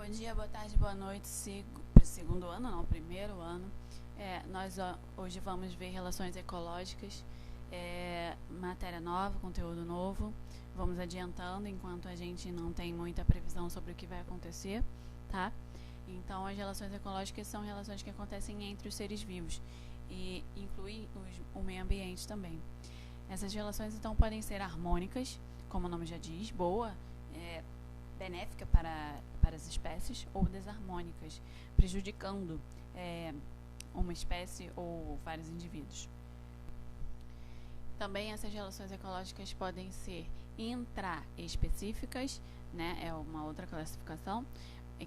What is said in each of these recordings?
Bom dia, boa tarde, boa noite. Segundo ano, não, primeiro ano. Nós hoje vamos ver relações ecológicas, matéria nova, conteúdo novo. Vamos adiantando enquanto a gente não tem muita previsão sobre o que vai acontecer, tá? Então, as relações ecológicas são relações que acontecem entre os seres vivos e incluem o meio ambiente também. Essas relações, então, podem ser harmônicas, como o nome já diz, boa, benéfica para as espécies, ou desarmônicas, prejudicando uma espécie ou vários indivíduos. Também essas relações ecológicas podem ser intraespecíficas, né? É uma outra classificação,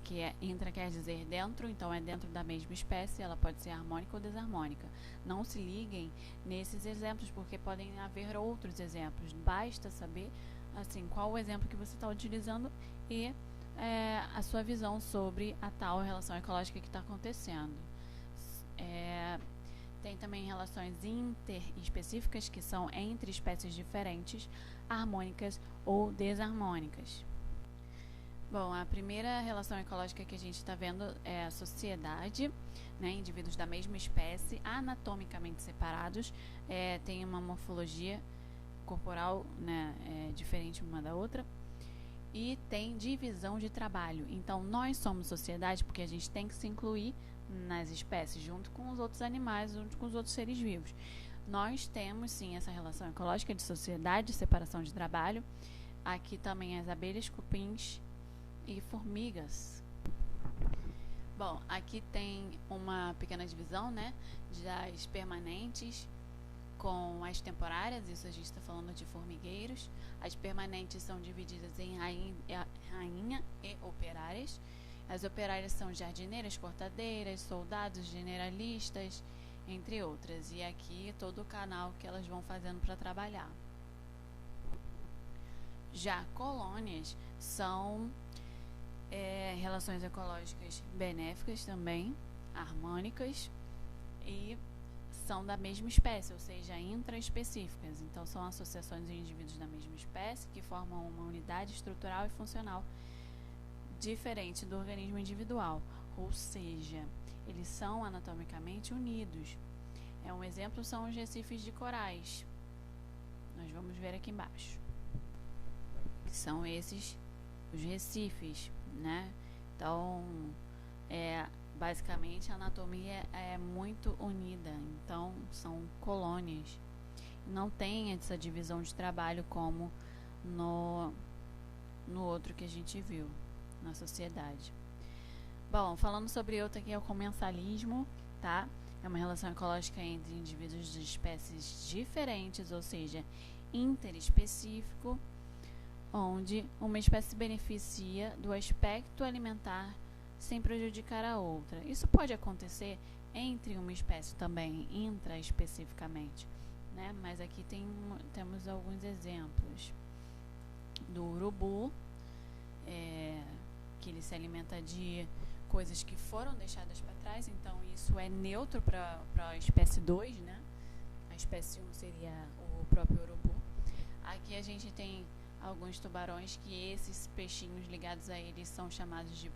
que intra quer dizer dentro, então é dentro da mesma espécie, ela pode ser harmônica ou desarmônica. Não se liguem nesses exemplos, porque podem haver outros exemplos. Basta saber assim, qual o exemplo que você está utilizando e a sua visão sobre a tal relação ecológica que está acontecendo. Tem também relações interespecíficas, que são entre espécies diferentes, harmônicas ou desarmônicas. Bom, a primeira relação ecológica que a gente está vendo é a sociedade, né, indivíduos da mesma espécie, anatomicamente separados, tem uma morfologia corporal, né, diferente uma da outra, e tem divisão de trabalho. Então, nós somos sociedade porque a gente tem que se incluir nas espécies, junto com os outros animais, junto com os outros seres vivos. Nós temos, sim, essa relação ecológica de sociedade, separação de trabalho. Aqui também as abelhas, cupins e formigas. Bom, aqui tem uma pequena divisão, né, das permanentes com as temporárias. Isso a gente está falando de formigueiros. As permanentes são divididas em rainha e operárias. As operárias são jardineiras, cortadeiras, soldados, generalistas, entre outras. E aqui todo o canal que elas vão fazendo para trabalhar. Já colônias são relações ecológicas benéficas também, harmônicas, e são da mesma espécie, ou seja, intraespecíficas. Então, são associações de indivíduos da mesma espécie que formam uma unidade estrutural e funcional diferente do organismo individual, ou seja, eles são anatomicamente unidos. Um exemplo são os recifes de corais. Nós vamos ver aqui embaixo. São esses os recifes, né? Então, basicamente a anatomia é muito unida, então são colônias. Não tem essa divisão de trabalho como no outro que a gente viu, na sociedade. Bom, falando sobre outra aqui é o comensalismo, tá? É uma relação ecológica entre indivíduos de espécies diferentes, ou seja, interespecífico, onde uma espécie se beneficia do aspecto alimentar sem prejudicar a outra. Isso pode acontecer entre uma espécie também, intraespecificamente, né? Mas aqui temos alguns exemplos do urubu, que ele se alimenta de coisas que foram deixadas para trás, então isso é neutro para a espécie 2, né? A espécie 1 seria o próprio urubu. Aqui a gente tem alguns tubarões que esses peixinhos ligados a eles são chamados de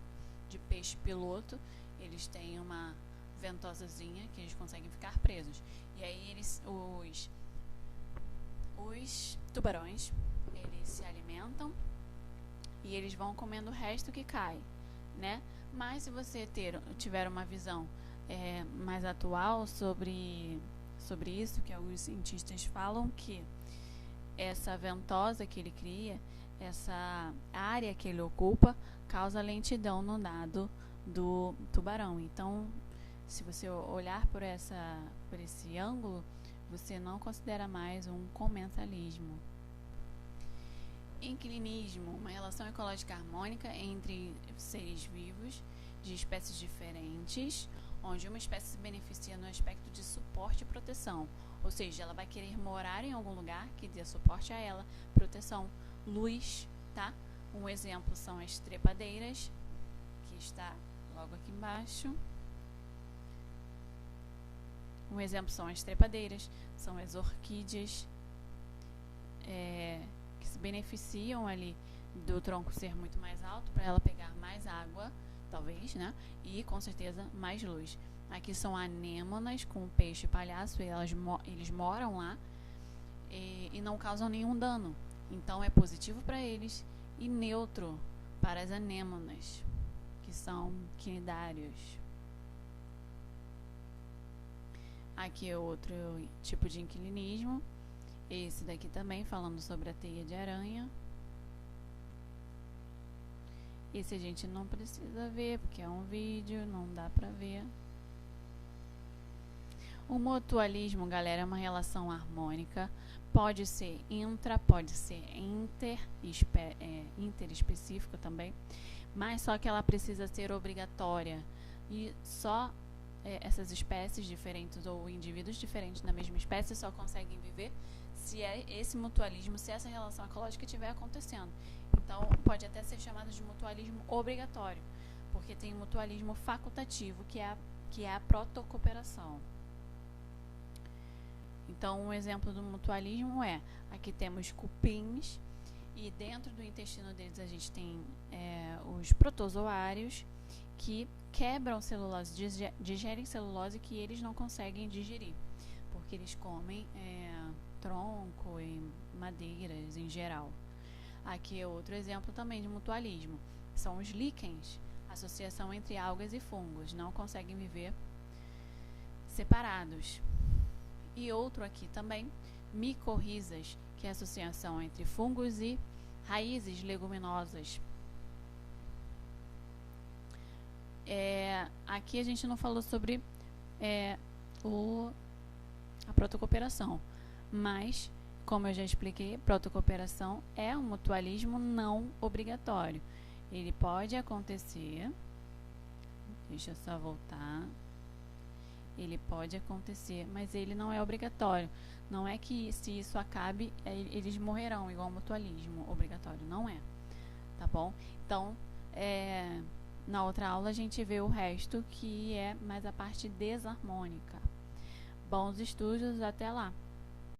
peixe piloto. Eles têm uma ventosazinha que eles conseguem ficar presos. E aí os tubarões, eles se alimentam e eles vão comendo o resto que cai, né? Mas se você tiver uma visão mais atual sobre isso, que alguns cientistas falam que essa ventosa que ele cria, essa área que ele ocupa, causa lentidão no nado do tubarão. Então, se você olhar por esse ângulo, você não considera mais um comensalismo. Inclinismo, uma relação ecológica harmônica entre seres vivos de espécies diferentes, onde uma espécie se beneficia no aspecto de suporte e proteção, ou seja, ela vai querer morar em algum lugar que dê suporte a ela, proteção, luz, tá? Um exemplo são as trepadeiras, que está logo aqui embaixo. Um exemplo são as trepadeiras, são as orquídeas, que se beneficiam ali do tronco ser muito mais alto para ela pegar mais água talvez, né? E com certeza mais luz. Aqui são anêmonas com peixe palhaço, eles moram lá e não causam nenhum dano. Então é positivo para eles e neutro para as anêmonas, que são quinidários. Aqui é outro tipo de inquilinismo. Esse daqui também falando sobre a teia de aranha. Esse a gente não precisa ver, porque é um vídeo, não dá pra ver. O mutualismo, galera, é uma relação harmônica. Pode ser intra, pode ser interespecífico também. Mas só que ela precisa ser obrigatória. E só essas espécies diferentes ou indivíduos diferentes na mesma espécie só conseguem viver se esse mutualismo, se essa relação ecológica estiver acontecendo. Então, pode até ser chamado de mutualismo obrigatório, porque tem o mutualismo facultativo, que é a protocooperação. Então, um exemplo do mutualismo aqui temos cupins, e dentro do intestino deles a gente tem os protozoários, que quebram celulose, digerem celulose que eles não conseguem digerir, porque eles comem tronco e madeiras em geral. Aqui é outro exemplo também de mutualismo. São os líquens, associação entre algas e fungos, não conseguem viver separados. E outro aqui também, micorrizas, que é a associação entre fungos e raízes leguminosas. Aqui a gente não falou sobre a protocooperação, mas, como eu já expliquei, protocooperação é um mutualismo não obrigatório. Ele pode acontecer, deixa eu só voltar, ele pode acontecer, mas ele não é obrigatório. Não é que se isso acabe, eles morrerão, igual ao mutualismo obrigatório, não é, tá bom? Então, na outra aula a gente vê o resto, que é mais a parte desarmônica. Bons estudos, até lá!